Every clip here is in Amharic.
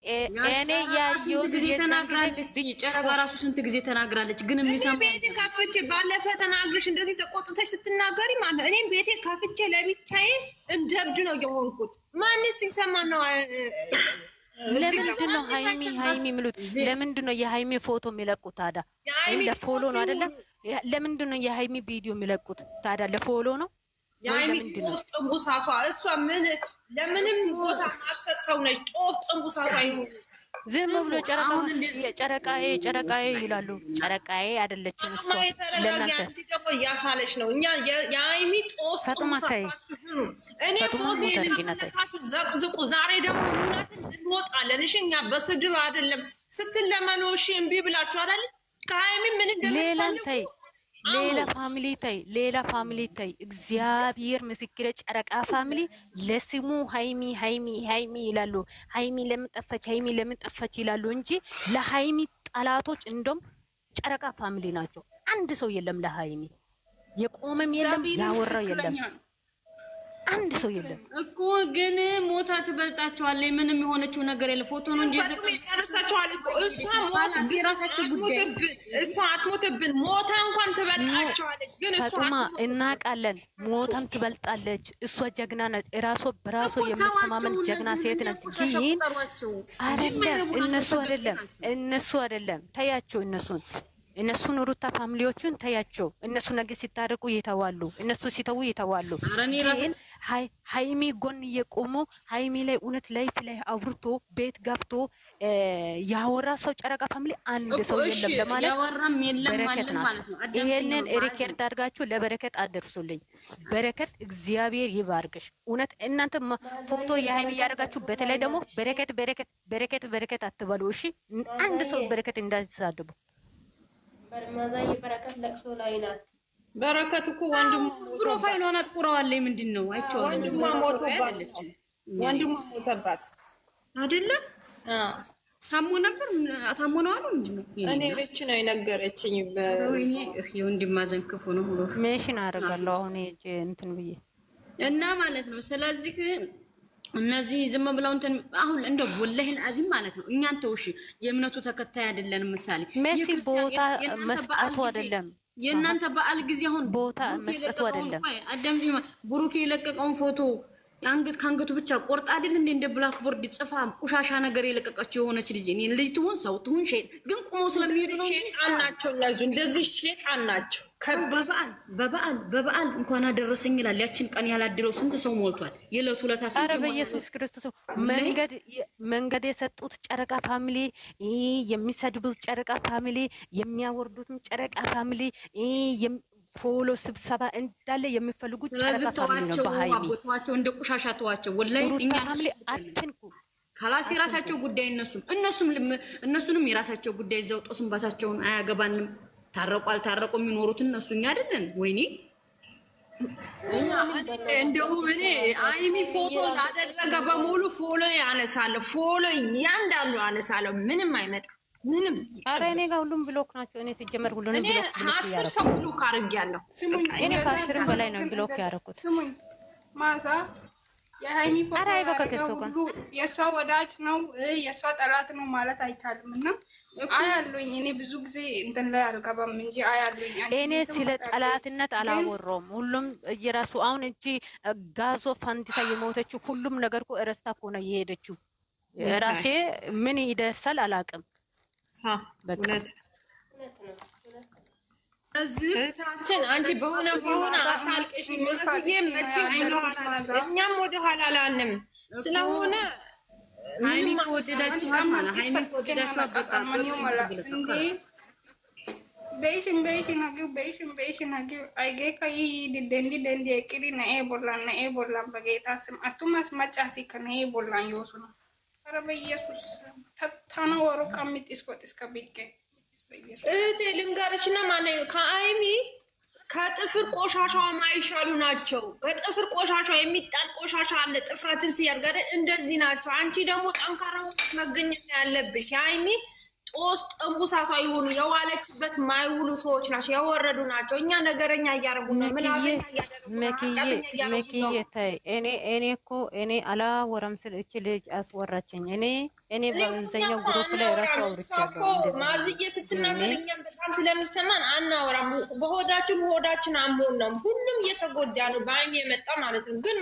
እኔ ያየው ጊዜ ተናግራለች። ጨረቃ ራሱ ስንት ጊዜ ተናግራለች። ግን የሚሰማው ቤቴ ካፍቼ ባለፈ ተናግረሽ እንደዚህ ተቆጥተሽ ስትናገሪ ማለት እኔም ቤቴ ካፍቼ ለብቻዬ እንደብድ ነው የሆንኩት። ማንስ ሲሰማ ነው? ለምንድን ነው ሃይሚ የሚሉት? ለምንድን ነው የሃይሚ ፎቶ የሚለቁት ታዲያ? ለፎሎ ነው አይደለም? ለምንድን ነው የሃይሚ ቪዲዮ የሚለቁት ታዲያ? ለፎሎ ነው? የሃይሚ ጦስ ጥንቡሳሷ እሷ ምን ለምንም ቦታ ማትሰጥ ሰው ነች። ጦስ ጥንቡሳሷ ይሁን ዝም ብሎ ጨረቃዬ ይላሉ። ጨረቃዬ አይደለችም እሷ። ለእናንተ ደግሞ እያሳለች ነው። እኛ የሃይሚ ጦስ ጥንቡሳሷ እኔ ፎቶ ዘቅዝቁ። ዛሬ ደግሞ እውነትን እንወጣለን። እሺ እኛ በስድብ አይደለም ስትለመኑ እሺ እምቢ ብላችሁ አይደል? ከሃይሚ ምን እንደምትፈልጉ ሌላ ፋሚሊ ታይ እግዚአብሔር ምስክሬ ጨረቃ ፋሚሊ ለስሙ ሃይሚ ይላሉ። ሃይሚ ለምን ጠፋች ይላሉ እንጂ ለሃይሚ ጠላቶች እንደም ጨረቃ ፋሚሊ ናቸው። አንድ ሰው የለም ለሃይሚ የቆመም የለም ያወራው የለም። አንድ ሰው የለም እኮ ግን ሞታ ትበልጣቸዋለች። ምንም የሆነችው ነገር የለ። ፎቶ ነው እንጂ ጨርሳቸዋል እኮ እሷ ሞት ቢራሳቸው ጉዳይ እሷ አትሞትብን። ሞታ እንኳን ትበልጣቸዋለች። ግን እሷ እናውቃለን። ሞታም ትበልጣለች። እሷ ጀግና ነች። በራሷ የምትተማመን ጀግና ሴት ነች። ግን አይደለም እነሱ አይደለም ታያቸው። እነሱን ሩታ ፋሚሊዎቹን ታያቸው። እነሱ ነገ ሲታረቁ ይተዋሉ። እነሱ ሲተው ይተዋሉ። ግን ሃይሚ ጎን እየቆሙ ሃይሚ ላይ እውነት ላይፍ ላይ አውርቶ ቤት ገብቶ ያወራ ሰው ጨረቃ ፋሚሊ አንድ ሰው የለም ለማለት ያወራም የለም ማለት ነው። ይሄንን ሪከርድ አድርጋችሁ ለበረከት አደርሱልኝ። በረከት እግዚአብሔር ይባርክሽ። እውነት እናንተ ፎቶ የሃይሚ ያደርጋችሁ በተለይ ደግሞ በረከት አትበሉ እሺ። አንድ ሰው በረከት እንዳትሳደቡ። ማዛዬ በረከት ለቅሶ ላይ ናት። በረከት እኮ ወንድሙ ፕሮፋይሏን አጥቁረዋለች። ምንድነው አይቼው ወንድሙ ሞተባት አይደለም? ታሞ ነበር። ታሞ ነው አሉ። ምንድነው? እኔ ልጅ ነው የነገረችኝ። በወይኔ የወንድም ማዘን ክፉ ነው ብሎ ሜሽን አደርጋለሁ አሁን እንትን ብዬ እና ማለት ነው። ስለዚህ እነዚህ ዝም ብለው እንትን አሁን እንደው ወላሂ አዚም ማለት ነው። እኛን ተውሽ የእምነቱ ተከታይ አይደለንም። ምሳሌ ሜሲ ቦታ መስጠቱ አይደለም የእናንተ በዓል ጊዜ አሁን ቦታ መስጠቱ አይደለም። አደም ብሩኬ የለቀቀውን ፎቶ ከአንገቱ ብቻ ቆርጣ አይደል እንደ ብላክ ቦርድ ጽፋ ቁሻሻ ነገር የለቀቀችው የሆነች ልጅ እኔ ልጅ ትሁን ሰው ትሁን ሸይጥ ግን ቆሞ ስለሚሄዱ ነው። ሸይጣን ናቸው እነሱ እንደዚህ ሸይጣን ናቸው። በበዓል እንኳን አደረሰኝ ይላል። ያችን ቀን ያላድለው ስንት ሰው ሞልቷል። የዕለቱ ለታስ ኧረ በኢየሱስ ክርስቶስ መንገድ የሰጡት ጨረቃ ፋሚሊ የሚሰድቡት ጨረቃ ፋሚሊ የሚያወርዱትም ጨረቃ ፋሚሊ ፎሎ ስብሰባ እንዳለ የሚፈልጉት ጨረቃ ፋሚሊ ነው። በሃይሚ ቦታቸው እንደ ቆሻሻ ተዋቸው። ወላሂ እኛ ፋሚሊ አትንኩ። ካላስ የራሳቸው ጉዳይ እነሱንም የራሳቸው ጉዳይ ዘውጦ ስንባሳቸውን አያገባንም። ታረቁ አልታረቁ የሚኖሩት እነሱ እኛ አይደለን። ወይኔ እንደው እኔ ሃይሚ ፎቶ ያደረገ በሙሉ ፎሎ ያነሳለሁ። ፎሎ ያንዳሉ ያነሳለሁ። ምንም አይመጣም። ምንም አረ እኔ ጋር ሁሉም ብሎክ ናቸው። እኔ ሲጀመር ሁሉንም ብሎክ እኔ 10 ሰው ብሎክ አድርጌያለሁ። እኔ ከ10 በላይ ነው ብሎክ ያደረኩት። ስሙኝ ማዛ የሃይሚ ፎቶ የሷ ወዳጅ ነው የሷ ጠላት ነው ማለት አይቻልም። እና አያሉኝ እኔ ብዙ ጊዜ እንትን ላይ አልገባም እንጂ አያሉኝ። እኔ ስለ ጠላትነት አላወራውም። ሁሉም የራሱ አሁን እቺ ጋዞ ፋንቲታ የሞተችው ሁሉም ነገር እኮ እረስታ እኮ ነው የሄደችው። ራሴ ምን ይደርሳል አላውቅም። በእውነት እህታችን አንቺ በሆነ አታልቅሽ። ማስዬ መቼ እኛም ወደ ኋላ አላልንም። ስለሆነ ሃይሚ ከወደዳችሁ ማለት ሃይሚ ከወደዳችሁ በቃ በይሽን ሀጊው አይጌ ከይ ደንዲ ቅሪ ነኤ ቦላን በጌታ ስም አቱማስ መጫሲ ከነኤ ቦላን ይወሱ ነው። ኧረ በኢየሱስ ተናወሩ ቀሚጢስ ቆጢስ ከቢቄ እህቴ ልንገርሽና ማነው ከሃይሚ ከጥፍር ቆሻሻው ማይሻሉ ናቸው። ከጥፍር ቆሻሻው የሚጣል ቆሻሻ አለ። ጥፍራችን ሲያርጋደ እንደዚህ ናቸው። አንቺ ደግሞ ጠንካራው መገኘት ያለብሽ። ሃይሚ ጦስ ጠንቡሳሳ ይሆኑ የዋለችበት ማይውሉ ሰዎች ናቸው፣ የወረዱ ናቸው። እኛ ነገረኛ እያደረጉ ነው። ምን አዘኛ እያደረጉ ነው። መክዬ ታይ እኔ እኮ እኔ አላወራም ስል እቺ ልጅ አስወራችኝ። እኔ በዛኛው ግሩፕ ላይ ራሱ አውርቻለሁ። ማዝዬ ስትናገር እኛም በጣም ስለምሰማን አናወራም። በሆዳችን አሞን ነው። ሁሉም እየተጎዳ ነው። በአይም የመጣ ማለት ነው። ግን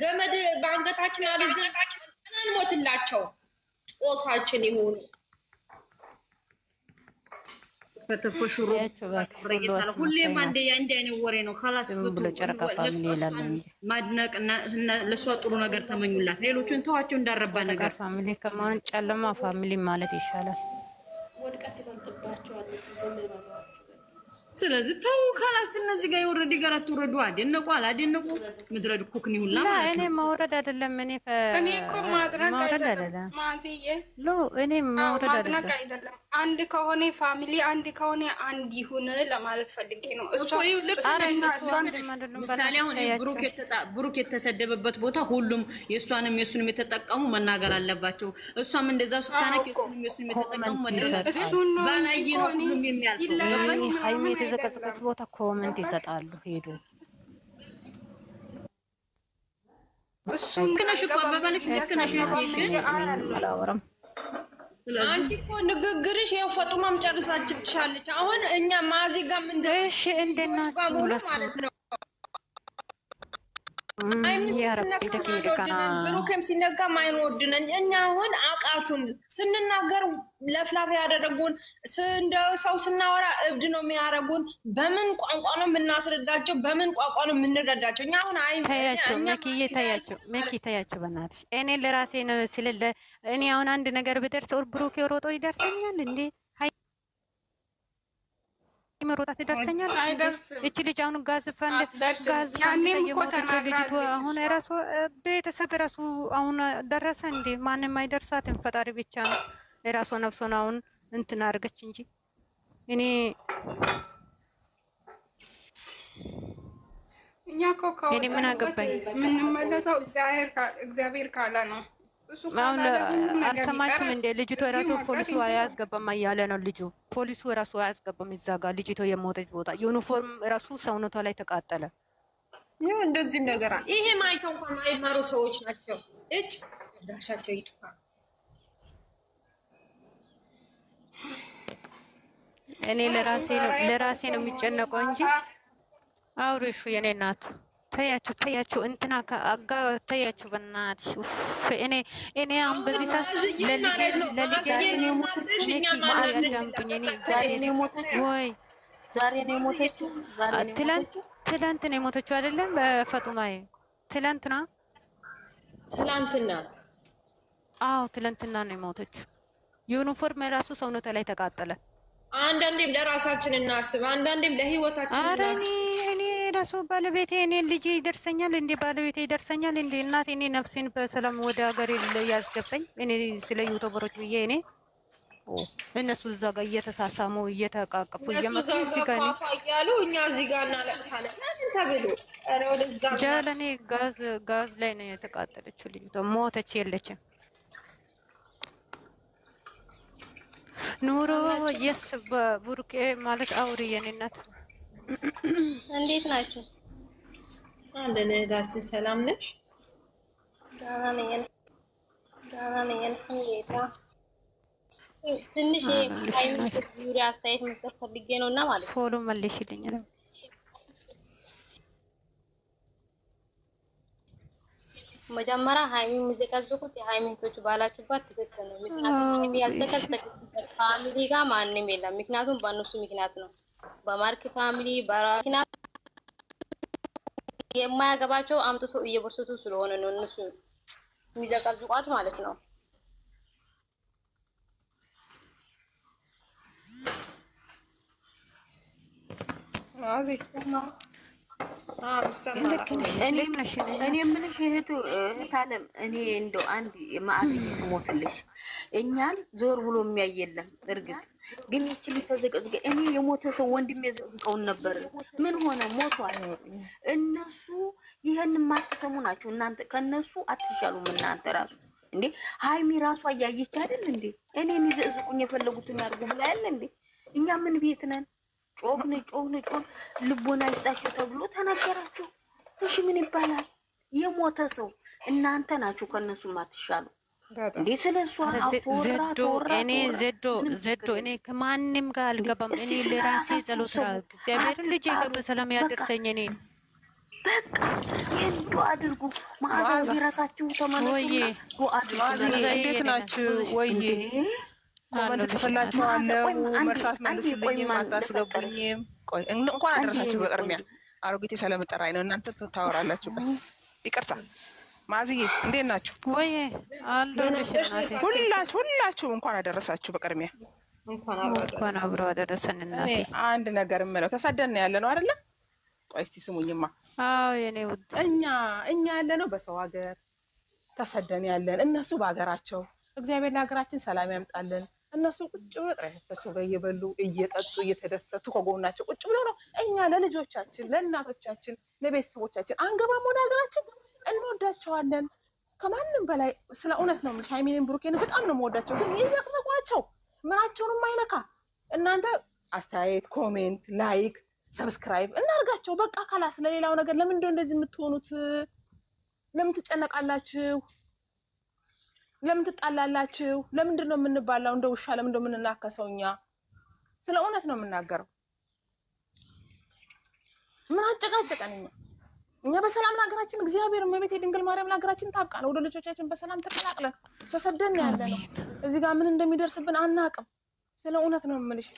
ገመድ በአንገታችን አድርገን አንሞትላቸው። ጦሳችን ይሁኑ ከተፈሽሩ ሁሌም አንዴ አይነት ወሬ ነው። ካላስ ማድነቅ እና ለሷ ጥሩ ነገር ተመኙላት። ሌሎቹን ተዋቸው እንዳረባ ነገር። ፋሚሊ ከማን ጨለማ ፋሚሊ ማለት ይሻላል። ወድቀት ይበልጥባቸዋል። ዝም ይባሏቸው። ስለዚህ ተው ካላስ እነዚህ ጋር የወረደ ጋር አትወረዱ። አደነቁ አላደነቁ ምድረድ ኩክኒ ሁላ ማለት እኔ ማውረድ አይደለም። እኔ እኮ ማድረግ አይደለም ማዚዬ እኔ ማውረድ አይደለም። አንድ ከሆነ ፋሚሊ አንድ ከሆነ አንድ ይሁን ለማለት ፈልጌ ነው። እሱ ምሳሌ አሁን ብሩክ የተሰደበበት ቦታ ሁሉም የእሷንም የእሱንም የተጠቀሙ መናገር አለባቸው። እሷም እንደዛው ስታነቅ የእሱንም የእሱንም የተጠቀሙ መናገር ባላየ ነው ሁሉም የሚያልፈው። የተዘቀዘቀች ቦታ ኮመንት ይሰጣሉ። ሄዱ እሱም ከነሽ እኮ አባባልሽ ልክ ነሽ። አላወራም። አንቺ እኮ ንግግርሽ ያው ፈጡማም ጨርሳችልሻለች። አሁን እኛ ማዚ ጋር ምን እሺ እንደናችሁ ማለት ነው። ብሩክም ሲነጋ ማይንወድነን እኛ አሁን አቃቱን ስንናገር ለፍላፍ ያደረጉን እንደ ሰው ስናወራ እብድ ነው የሚያደርጉን። በምን ቋንቋ ነው የምናስረዳቸው? በምን ቋንቋ ነው የምንረዳቸው? እኛ አሁን ታያቸው መኪ ታያቸው። በእናትሽ እኔ ለራሴ ነው ስለለ እኔ አሁን አንድ ነገር ብደርሰው ብሩክ ሮጦ ይደርሰኛል እንዴ? መሮጣት ይደርሰኛል። እቺ ልጅ አሁን ጋዝ የሞተች ልጅቷ አሁን ራሱ ቤተሰብ ራሱ አሁን ደረሰ እንዴ? ማንም አይደርሳትም። ፈጣሪ ብቻ ነው የራሷ ነፍሷን አሁን እንትን አድርገች እንጂ እኔ እኛ እኮ ምን አገባኝ? የምንመለሰው እግዚአብሔር ካለ ነው። አሁን አልሰማችም እንደ ልጅቷ ራሱ ፖሊሱ አያስገባም እያለ ነው ልጁ። ፖሊሱ ራሱ አያስገባም እዛ ጋር ልጅቷ የሞተች ቦታ ዩኒፎርም ራሱ ሰውነቷ ላይ ተቃጠለ። ይሄ እንደዚህም ነገር ይሄ ማይተው እንኳን ማይማሩ ሰዎች ናቸው። እጭ ዳሻቸው ይጥፋ። እኔ ለራሴ ነው የሚጨነቀው እንጂ አውሪሹ የኔ እናት ታያችሁ እንትና አጋ ታያችሁ። በእናትሽ እኔ አሁን በዚህ ሰዓት ትላንት ነው የሞተችው አይደለም? በፈጡማዬ ትላንትና አዎ ትላንትና ነው የሞተችው። ዩኒፎርም የራሱ ሰውነቷ ላይ ተቃጠለ። አንዳንዴም ለራሳችን እናስብ፣ አንዳንዴም ለህይወታችን እናስብ። እኔ ራሱ ባለቤቴ እኔ ልጅ ይደርሰኛል እንዴ? ባለቤቴ ይደርሰኛል እንዴ? እናቴ እኔ ነፍሴን በሰላም ወደ ሀገር ያስገባኝ እኔ ስለ ዩቲዩበሮች ብዬ እነሱ እዛ ጋር እየተሳሳሙ እየተቃቀፉ እየመጡ እዚህ ጋር ያሉ እኛ እዚህ ጋር እናለቅሳለን። ለምን ተብሎ ወደዛ ጃለኔ ጋዝ ላይ ነው የተቃጠለችው ልጅቷ። ሞተች የለችም። ኑሮ የስ በቡርኬ ማለት አውሪ የኔ እናት እንዴት ናችሁ? አንደነ ዳችን ሰላም ነሽ? ደህና ነኝ አልሐምዱሊላህ። ትንሽ ሃይሚን ዙሪያ አስተያየት መስጠት ፈልጌ ነውና ማለት ፎሎ መልሽልኝ ነው። መጀመሪያ ሃይሚን ምዘቀዝቁት የሃይሚንቶች ባላችሁባት ትክክል ነው። ምክንያቱም ሃይሚ ያልተከተለች ፋሚሊ ጋር ማንም የለም። ምክንያቱም በእነሱ ምክንያት ነው። በማርክ ፋሚሊ በራኪና የማያገባቸው አምጥቶ እየቦርሰቱ ስለሆነ ነው እነሱ የሚዘቀዝቋት ማለት ነው። እኔ የምልሽ እህት አለም እኔ እንደው አንድ ማዕዝዬ ስሞትልሽ እኛን ዞር ብሎ የሚያይ የለም። እርግጥ ግን ይችል ተዘቀዝቀ እኔ የሞተ ሰው ወንድሜ ዘቅዝቀውን ነበር። ምን ሆነ? ሞቷል። እነሱ ይሄን ማትሰሙ ናችሁ እናንተ። ከነሱ አትሻሉም እናንተ ራሱ እንዴ? ሃይሚ ራሷ እያየች አይደል እንዴ? እኔን ይዘዝቁኝ የፈለጉትን ያርጉ ብላ ያለ እንዴ? እኛ ምን ቤት ነን? ጮህን ልቦና ይስጣቸው ተብሎ ተነገራቸው። እሺ ምን ይባላል? የሞተ ሰው እናንተ ናችሁ ከነሱ ማትሻሉ እንዴ? ስለሷ ተወራ እኔ ዘዶ እኔ ከማንም ጋር አልገባም። እኔ ለራሴ ጸሎት ስራ እግዚአብሔር ልጅ በሰላም ያደርሰኝ። እኔ በቃ እንዱ አድርጉ። ማዛ ይራሳችሁ ተመለሱ። እንዴት ናችሁ? ወይዬ ኮመንት ጽፍላችኋለሁ። መርሳት መልሱልኝም አታስገቡኝም። ቆይ እንኳን አደረሳችሁ። በቅድሚያ አሮጌቴ ስለምጠራኝ ነው። እናንተ ታወራላችሁ። ይቅርታ ማዝዬ እንዴት ናችሁ? ወይ ሁላችሁ እንኳን አደረሳችሁ። በቅድሚያ እንኳን አብሮ አደረሰን። እናቴ አንድ ነገር እምለው ተሰደን ያለ ነው አይደለ? ቆይ እስቲ ስሙኝማ። አዎ የኔ ውድ እኛ ያለ ነው በሰው ሀገር ተሰደን ያለን፣ እነሱ በሀገራቸው። እግዚአብሔር ለሀገራችን ሰላም ያምጣልን። እነሱ ቁጭ ብሎ ጥራቸው ጋር እየበሉ እየጠጡ እየተደሰቱ ከጎናቸው ቁጭ ብሎ ነው። እኛ ለልጆቻችን፣ ለእናቶቻችን፣ ለቤተሰቦቻችን አንገባም ወደ ሀገራችን። እንወዳቸዋለን ከማንም በላይ። ስለ እውነት ነው የምልሽ ሃይሚንም ብሩኬንም በጣም ነው የምወዳቸው። ግን ይዘቅዘቋቸው፣ ምናቸውንም አይነካ። እናንተ አስተያየት፣ ኮሜንት፣ ላይክ፣ ሰብስክራይብ እናርጋቸው በቃ ካላስ። ለሌላው ነገር ለምንድነው እንደዚህ የምትሆኑት? ለምን ትጨነቃላችሁ? ለምን ትጣላላችሁ? ለምንድን ነው የምንባላው እንደ ውሻ? ለምንድን ነው የምንናከሰው? ስለ እውነት ነው የምናገረው። ምን አጨቃጨቀን? እኛ በሰላም ለሀገራችን እግዚአብሔር እመቤቴ ድንግል ማርያም ለሀገራችን ታብቃን። ወደ ልጆቻችን በሰላም ተቀላቅለን ተሰደን ያለ ነው። እዚህ ጋር ምን እንደሚደርስብን አናቅም። ስለ እውነት ነው የምልሽ።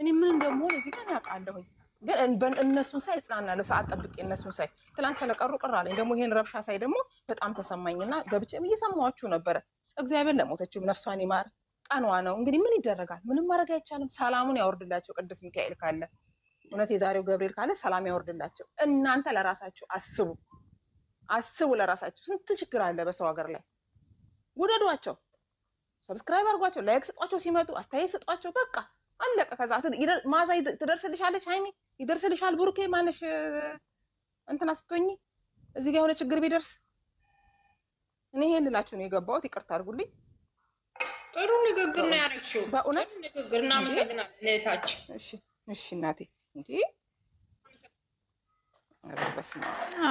እኔ ምን እንደምሆን እዚህ ጋር ያውቃለሁኝ። ግን እነሱን ሳይ እጽናናለሁ። ሰዓት ጠብቄ እነሱን ሳይ ትላንት ስለቀሩ ቅር አለኝ። ደግሞ ይሄን ረብሻ ሳይ ደግሞ በጣም ተሰማኝና ገብቼም እየሰማኋችሁ ነበረ። እግዚአብሔር ለሞተችው ነፍሷን ይማር። ቀኗ ነው እንግዲህ ምን ይደረጋል? ምንም ማድረግ አይቻልም። ሰላሙን ያወርድላቸው ቅዱስ ሚካኤል ካለ፣ እውነት የዛሬው ገብርኤል ካለ ሰላም ያወርድላቸው። እናንተ ለራሳችሁ አስቡ ለራሳችሁ። ስንት ችግር አለ በሰው ሀገር ላይ። ውደዷቸው፣ ሰብስክራይብ አድርጓቸው፣ ላይክ ስጧቸው፣ ሲመጡ አስተያየት ስጧቸው። በቃ አለቀ። ከዛ ማዛ ትደርስልሻለች፣ ሃይሚ ይደርስልሻል፣ ብሩኬ ማለሽ እንትና ስትሆኚ እዚህ ጋር የሆነ ችግር ቢደርስ እኔ ይሄን ልላችሁ ነው የገባሁት። ይቅርታ አድርጉልኝ። ጥሩ ንግግር ነው ያደረግሽው። በእውነት ንግግር እናመሰግናለን እህታችን። እሺ እናቴ። እንዴ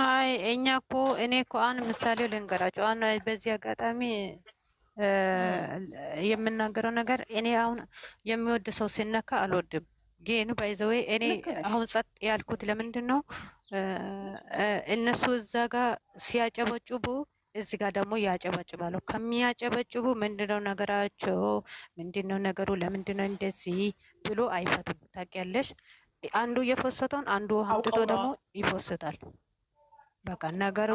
አይ እኛ እኔ እኮ አንድ ምሳሌ ልንገራቸው። በዚህ አጋጣሚ የምናገረው ነገር እኔ አሁን የሚወድ ሰው ሲነካ አልወድም። ግን ባይዘዌ እኔ አሁን ጸጥ ያልኩት ለምንድን ነው? እነሱ እዛ ጋር ሲያጨበጭቡ እዚህ ጋር ደግሞ ያጨበጭባሉ። ከሚያጨበጭቡ ምንድነው ነገራቸው? ምንድነው ነገሩ? ለምንድነው እንደዚህ ብሎ አይፈቱም። ታውቂያለሽ? አንዱ እየፈሰተውን አንዱ አምጥቶ ደግሞ ይፈስታል። በቃ ነገሩ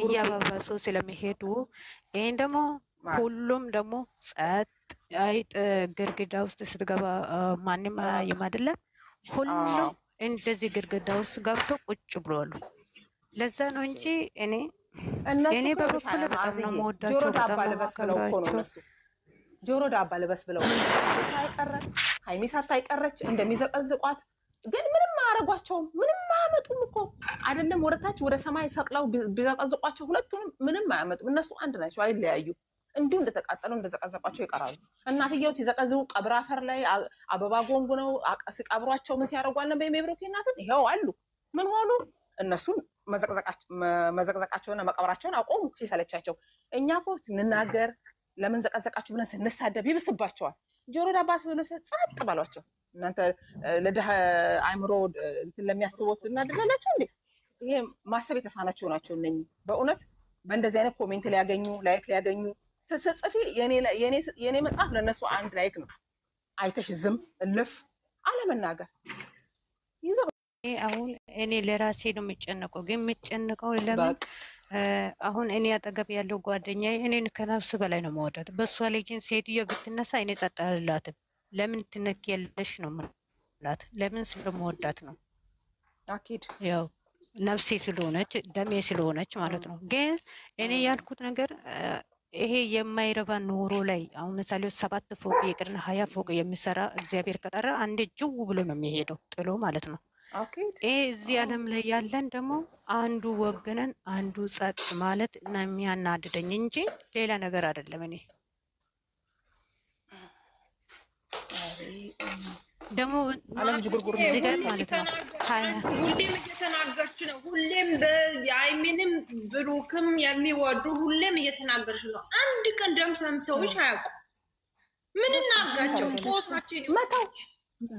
እያባባሱ ስለሚሄዱ ይሄን ደግሞ ሁሉም ደግሞ ጸጥ አይጥ ግርግዳ ውስጥ ስትገባ ማንም አያይም አይደለም። ሁሉም እንደዚህ ግርግዳ ውስጥ ገብቶ ቁጭ ብሏሉ። ለዛ ነው እንጂ እኔ በበኩል በጣም ነው የምወዳቸው። ጆሮ ዳባ ልበስ ብለው ሳይቀረ ሃይሚ ሳታይቀረች እንደሚዘቀዝቋት ግን ምንም አያረጓቸውም። ምንም አያመጡም እኮ አይደለም። ወደታች ወደ ሰማይ ሰቅለው ቢዘቀዝቋቸው ሁለቱንም ምንም አያመጡም። እነሱ አንድ ናቸው፣ አይለያዩ። እንዲሁ እንደተቃጠሉ እንደዘቀዘቋቸው ይቀራሉ። እናትየው ሲዘቀዝቁ ቀብር አፈር ላይ አበባ ጎንጉ ነው ሲቀብሯቸው ምን ሲያደርጓል ነበር የሚብሩክ እናትን ይኸው አሉ። ምን ሆኑ? እነሱን መዘቅዘቃቸውና መቀብራቸውን አቆሙ ሲሰለቻቸው። እኛ እኮ ስንናገር ለምን ዘቀዘቃችሁ ብለን ስንሳደብ ይብስባቸዋል። ጆሮ ዳባ ብለው ጸጥ ባሏቸው። እናንተ ለድሃ አይምሮ እንትን ለሚያስቡት እናድላላችሁ እንዴ? ይሄ ማሰብ የተሳናቸው ናቸው እነኚህ። በእውነት በእንደዚህ አይነት ኮሜንት ሊያገኙ ላይክ ሊያገኙ ስትጽፊ የኔ መጽሐፍ ለነሱ አንድ ላይክ ነው። አይተሽ ዝም እልፍ አለመናገር አሁን እኔ ለራሴ ነው የሚጨነቀው። ግን የሚጨነቀው ለምን አሁን እኔ አጠገብ ያለው ጓደኛዬ እኔን ከነፍስ በላይ ነው መወዳት። በእሷ ላይ ግን ሴትዮ ብትነሳ እኔ ጸጥ አልላትም። ለምን ትነኪያለሽ ነው የምላት። ለምን ስለምወዳት ነው። አኪድ ያው ነፍሴ ስለሆነች ደሜ ስለሆነች ማለት ነው። ግን እኔ ያልኩት ነገር ይሄ የማይረባ ኑሮ ላይ አሁን ምሳሌ 7 ፎቅ ይቅርና 20 ፎቅ የሚሰራ እግዚአብሔር ከጠራ አንዴ ጅው ብሎ ነው የሚሄደው ጥሎ ማለት ነው። እዚህ ዓለም ላይ ያለን ደግሞ አንዱ ወገነን አንዱ ጸጥ ማለት እና የሚያናድደኝ እንጂ ሌላ ነገር አይደለም። እኔ ደግሞ ዓለም ጅጉርጉር ዝገት ማለት ነው። ሁሌም እየተናገርሽ ነው። ሁሌም በአይሚንም ብሩክም የሚወዱ ሁሌም እየተናገርሽ ነው። አንድ ቀን ደም ሰምተውሽ አያውቁም። ምን እናርጋቸው? ጦሳችን መታው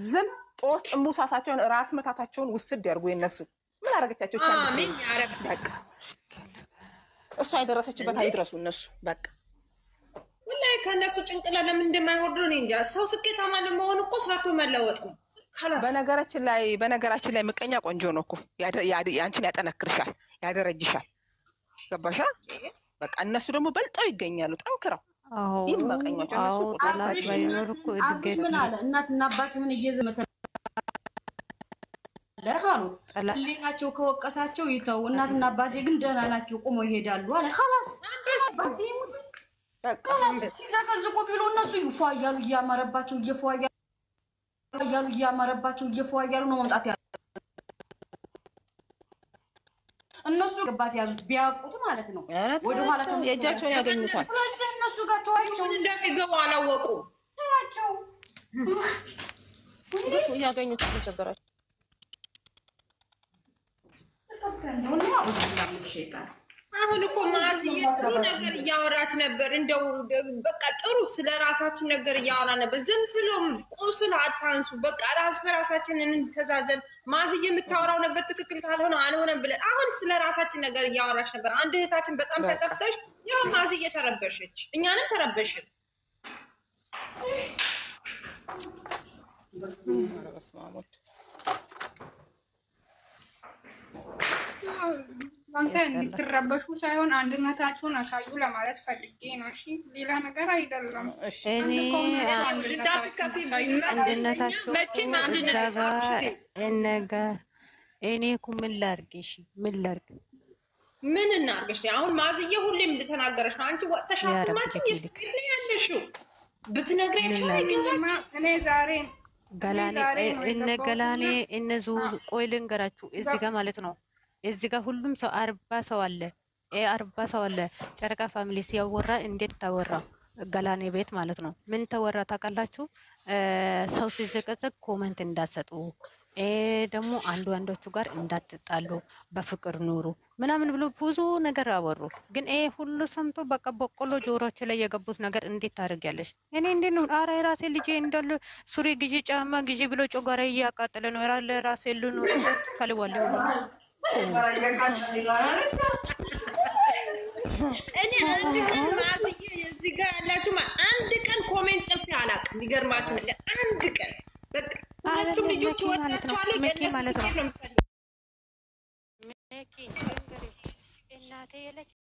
ዝም ጦስ ሙሳሳቸውን ራስ መታታቸውን ውስድ ያርጉ። የነሱ ምን አረጋቻቸው? አሜን ያረብ በቃ እሷ የደረሰችበት አይድረሱ እነሱ በቃ ወላሂ ከነሱ ጭንቅላት ለምን እንደማይወርዱ ነው እንጃ። ሰው ስኬታማ ለመሆን እኮ ሰርቶ መለወጥ ነው። በነገራችን ላይ ምቀኛ ቆንጆ ነው እኮ ያንቺን ያጠነክርሻል፣ ያደረጅሻል። ገባሻ? በቃ እነሱ ደግሞ በልጠው ይገኛሉ ጠንክረው። ይመቀኛቸው እነሱ ጠላት ባይኖር እኮ እድገት ምን አለ እናትና አባትህን እየዘመተ ለካሉ ሊናቸው ከወቀሳቸው ይተው። እናትና አባቴ ግን ደህና ናቸው ቆሞ ይሄዳሉ አለ። خلاص አባቴ ይሙት በቃ ሲዘቀዝቁ ቢሉ እነሱ ይፏያሉ። እያማረባቸው እየፏያሉ ነው መምጣት ያለው። እነሱ ገባት ያዙት ቢያውቁት ማለት ነው። ወደ ኋላ የእጃቸውን ያገኙታል። እነሱ ጋር ተዋቸው እንደሚገቡ አላወቁ ተዋቸው ያገኙት ተቸገራቸው። አሁን እኮ ማዝዬ ጥሩ ነገር እያወራች ነበር። እንደው በቃ ጥሩ ስለ ራሳችን ነገር እያወራ ነበር። ዝም ብሎም ቁስል አታንሱ። በቃ ራስ በራሳችን እንተዛዘን። ማዝዬ የምታወራው ነገር ትክክል ካልሆነ አልሆነም ብለን አሁን ስለ ራሳችን ነገር እያወራች ነበር። አንድ እህታችን በጣም ተከፍተሽ ያው ማዝዬ ተረበሸች፣ እኛንም ተረበሽን። አንተ እንድትረበሹ ሳይሆን አንድነታችሁን አሳዩ ለማለት ፈልጌ ነው። እሺ ሌላ ነገር አይደለም። እኔ እኮ ምን ላድርግሽ? ምን እናርግሽ? አሁን ማዝዬ ሁሌም እንደተናገረች ነው። አንቺ ወጥተሻትማችን የስኬት ነው ያለሽው ብትነግሪያቸው አይገባም። እኔ ዛሬ ገላኔ እነዙ ቆይ ልንገራችሁ እዚህ ጋር ማለት ነው። እዚህ ጋር ሁሉም ሰው 40 ሰው አለ። 40 ሰው አለ። ጨረቃ ፋሚሊ ሲያወራ እንዴት ተወራ? ገላኔ ቤት ማለት ነው። ምን ተወራ ታውቃላችሁ? ሰው ሲዘቀዘቅ ኮሜንት እንዳትሰጡ፣ ደግሞ አንዶቹ ጋር እንዳትጣሉ፣ በፍቅር ኑሩ ምናምን ብሎ ብዙ ነገር አወሩ። ግን ሁሉ ሰምቶ በቃ በቆሎ ጆሮች ላይ የገቡት ነገር እንዴት ታደርጊያለሽ? እኔ እንዴት ነው አራ ራሴ ልጄ እንዳለ ሱሪ ግዢ ጫማ ግዢ ብሎ ጮጋራ እያቃጠለ ነው። ራሴ ልኑርበት ካልዋለ እኔ አንድ ቀን ማዝዬ እዚህ ጋር ያላችሁ አንድ ቀን ኮሜንት ጽፌ አላውቅም። ሊገርማችሁ ነገር አንድ ቀን በቃ ሁለቱም ልጆች ወጣቸዋለሁ። የእነሱ ስኬት ነው